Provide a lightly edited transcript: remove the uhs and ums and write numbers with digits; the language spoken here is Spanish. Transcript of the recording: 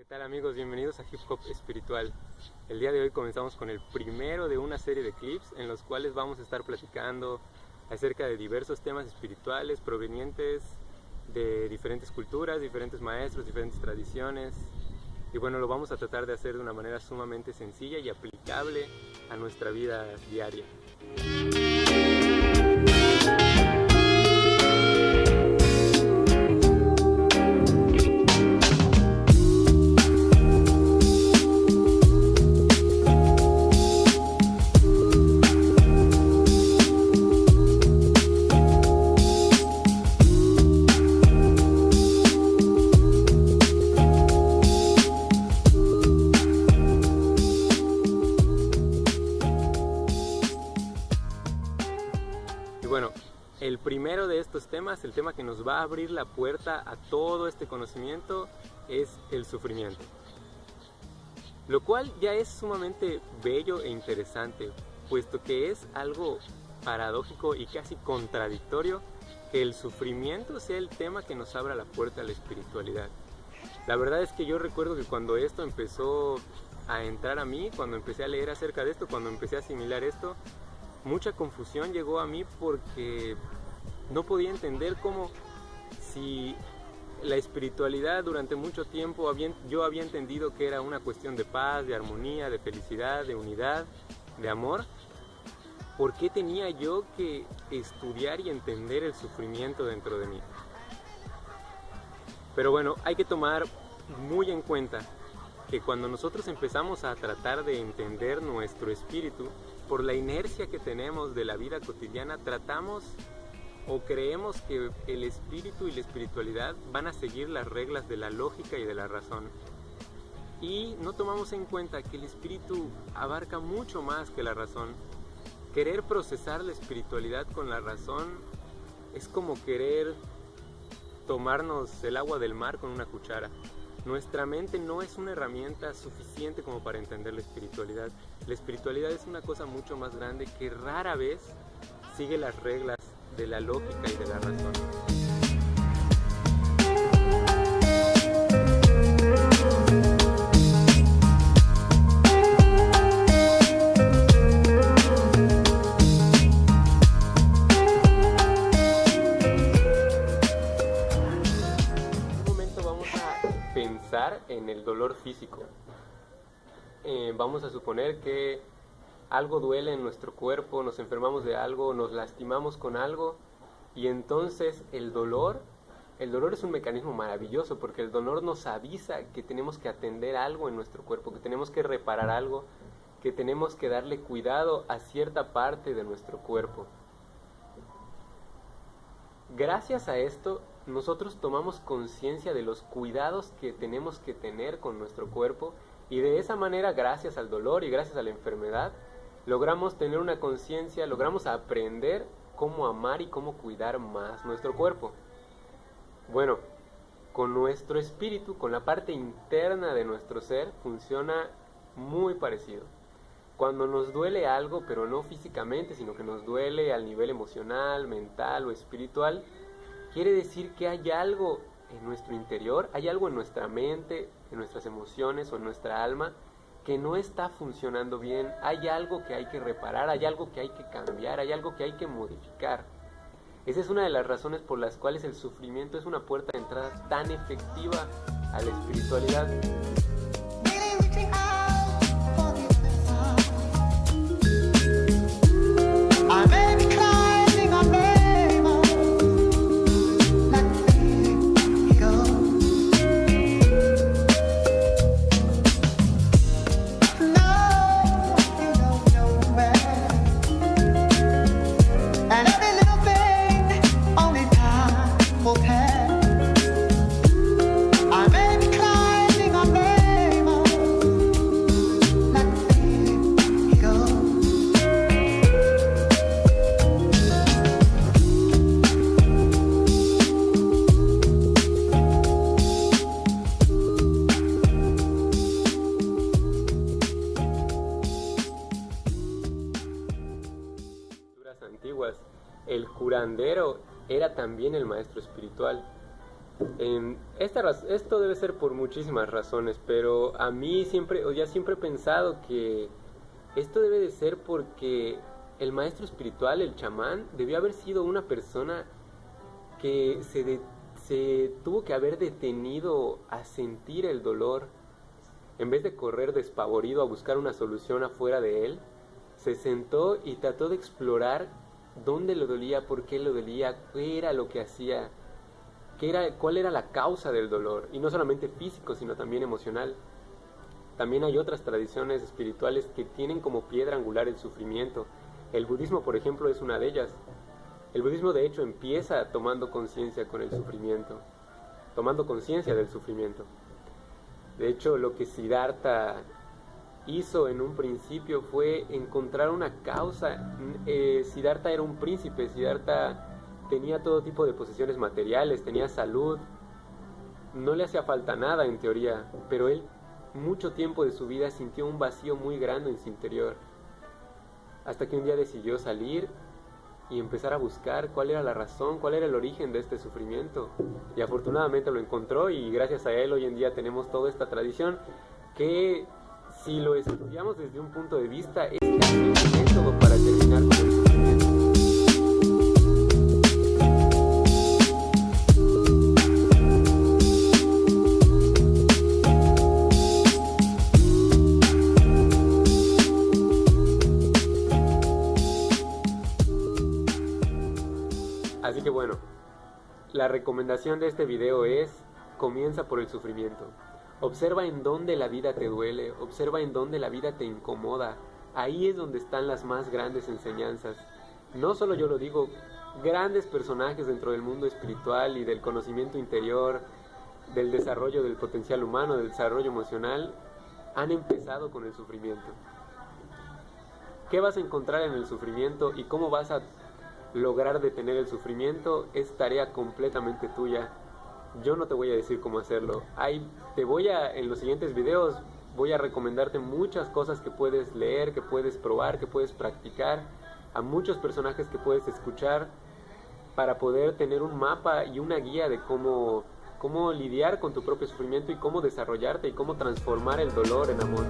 ¿Qué tal amigos? Bienvenidos a Hip Hop Espiritual. El día de hoy comenzamos con el primero de una serie de clips en los cuales vamos a estar platicando acerca de diversos temas espirituales provenientes de diferentes culturas, diferentes maestros, diferentes tradiciones. Y bueno, lo vamos a tratar de hacer de una manera sumamente sencilla y aplicable a nuestra vida diaria. Y bueno, el primero de estos temas, el tema que nos va a abrir la puerta a todo este conocimiento, es el sufrimiento. Lo cual ya es sumamente bello e interesante, puesto que es algo paradójico y casi contradictorio que el sufrimiento sea el tema que nos abra la puerta a la espiritualidad. La verdad es que yo recuerdo que cuando esto empezó a entrar a mí, cuando empecé a leer acerca de esto, cuando empecé a asimilar esto, mucha confusión llegó a mí porque no podía entender cómo, si la espiritualidad durante mucho tiempo yo había entendido que era una cuestión de paz, de armonía, de felicidad, de unidad, de amor, ¿por qué tenía yo que estudiar y entender el sufrimiento dentro de mí? Pero bueno, hay que tomar muy en cuenta que cuando nosotros empezamos a tratar de entender nuestro espíritu, por la inercia que tenemos de la vida cotidiana, tratamos o creemos que el espíritu y la espiritualidad van a seguir las reglas de la lógica y de la razón. Y no tomamos en cuenta que el espíritu abarca mucho más que la razón. Querer procesar la espiritualidad con la razón es como querer tomarnos el agua del mar con una cuchara. Nuestra mente no es una herramienta suficiente como para entender la espiritualidad. La espiritualidad es una cosa mucho más grande que rara vez sigue las reglas de la lógica y de la razón. Pensar en el dolor físico. Vamos a suponer que algo duele en nuestro cuerpo, nos enfermamos de algo, nos lastimamos con algo, y entonces el dolor es un mecanismo maravilloso, porque el dolor nos avisa que tenemos que atender algo en nuestro cuerpo, que tenemos que reparar algo, que tenemos que darle cuidado a cierta parte de nuestro cuerpo. Gracias a esto, nosotros tomamos conciencia de los cuidados que tenemos que tener con nuestro cuerpo, y de esa manera, gracias al dolor y gracias a la enfermedad, logramos tener una conciencia, logramos aprender cómo amar y cómo cuidar más nuestro cuerpo. Bueno, con nuestro espíritu, con la parte interna de nuestro ser, funciona muy parecido. Cuando nos duele algo, pero no físicamente, sino que nos duele al nivel emocional, mental o espiritual, quiere decir que hay algo en nuestro interior, hay algo en nuestra mente, en nuestras emociones o en nuestra alma que no está funcionando bien, hay algo que hay que reparar, hay algo que hay que cambiar, hay algo que hay que modificar. Esa es una de las razones por las cuales el sufrimiento es una puerta de entrada tan efectiva a la espiritualidad. Antiguas, el curandero era también el maestro espiritual. Esto debe ser por muchísimas razones, pero a mí siempre, o ya siempre he pensado que esto debe de ser porque el maestro espiritual, el chamán, debió haber sido una persona que se tuvo que haber detenido a sentir el dolor. En vez de correr despavorido a buscar una solución afuera de él, se sentó y trató de explorar dónde le dolía, por qué le dolía, qué era lo que hacía, cuál era la causa del dolor, y no solamente físico, sino también emocional. También hay otras tradiciones espirituales que tienen como piedra angular el sufrimiento. El budismo, por ejemplo, es una de ellas. El budismo, de hecho, empieza tomando conciencia con el sufrimiento, tomando conciencia del sufrimiento. De hecho, lo que Siddhartha hizo en un principio fue encontrar una causa. Siddhartha era un príncipe, Siddhartha tenía todo tipo de posesiones materiales, tenía salud, no le hacía falta nada en teoría, pero él mucho tiempo de su vida sintió un vacío muy grande en su interior, hasta que un día decidió salir y empezar a buscar cuál era la razón, cuál era el origen de este sufrimiento, y afortunadamente lo encontró, y gracias a él hoy en día tenemos toda esta tradición que, si lo estudiamos desde un punto de vista, es casi un método para terminar con el sufrimiento. Así que bueno, la recomendación de este video es: comienza por el sufrimiento. Observa en dónde la vida te duele, observa en dónde la vida te incomoda. Ahí es donde están las más grandes enseñanzas. No solo yo lo digo, grandes personajes dentro del mundo espiritual y del conocimiento interior, del desarrollo del potencial humano, del desarrollo emocional, han empezado con el sufrimiento. ¿Qué vas a encontrar en el sufrimiento y cómo vas a lograr detener el sufrimiento? Es tarea completamente tuya. Yo no te voy a decir cómo hacerlo. En los siguientes videos voy a recomendarte muchas cosas que puedes leer, que puedes probar, que puedes practicar, a muchos personajes que puedes escuchar, para poder tener un mapa y una guía de cómo lidiar con tu propio sufrimiento y cómo desarrollarte y cómo transformar el dolor en amor.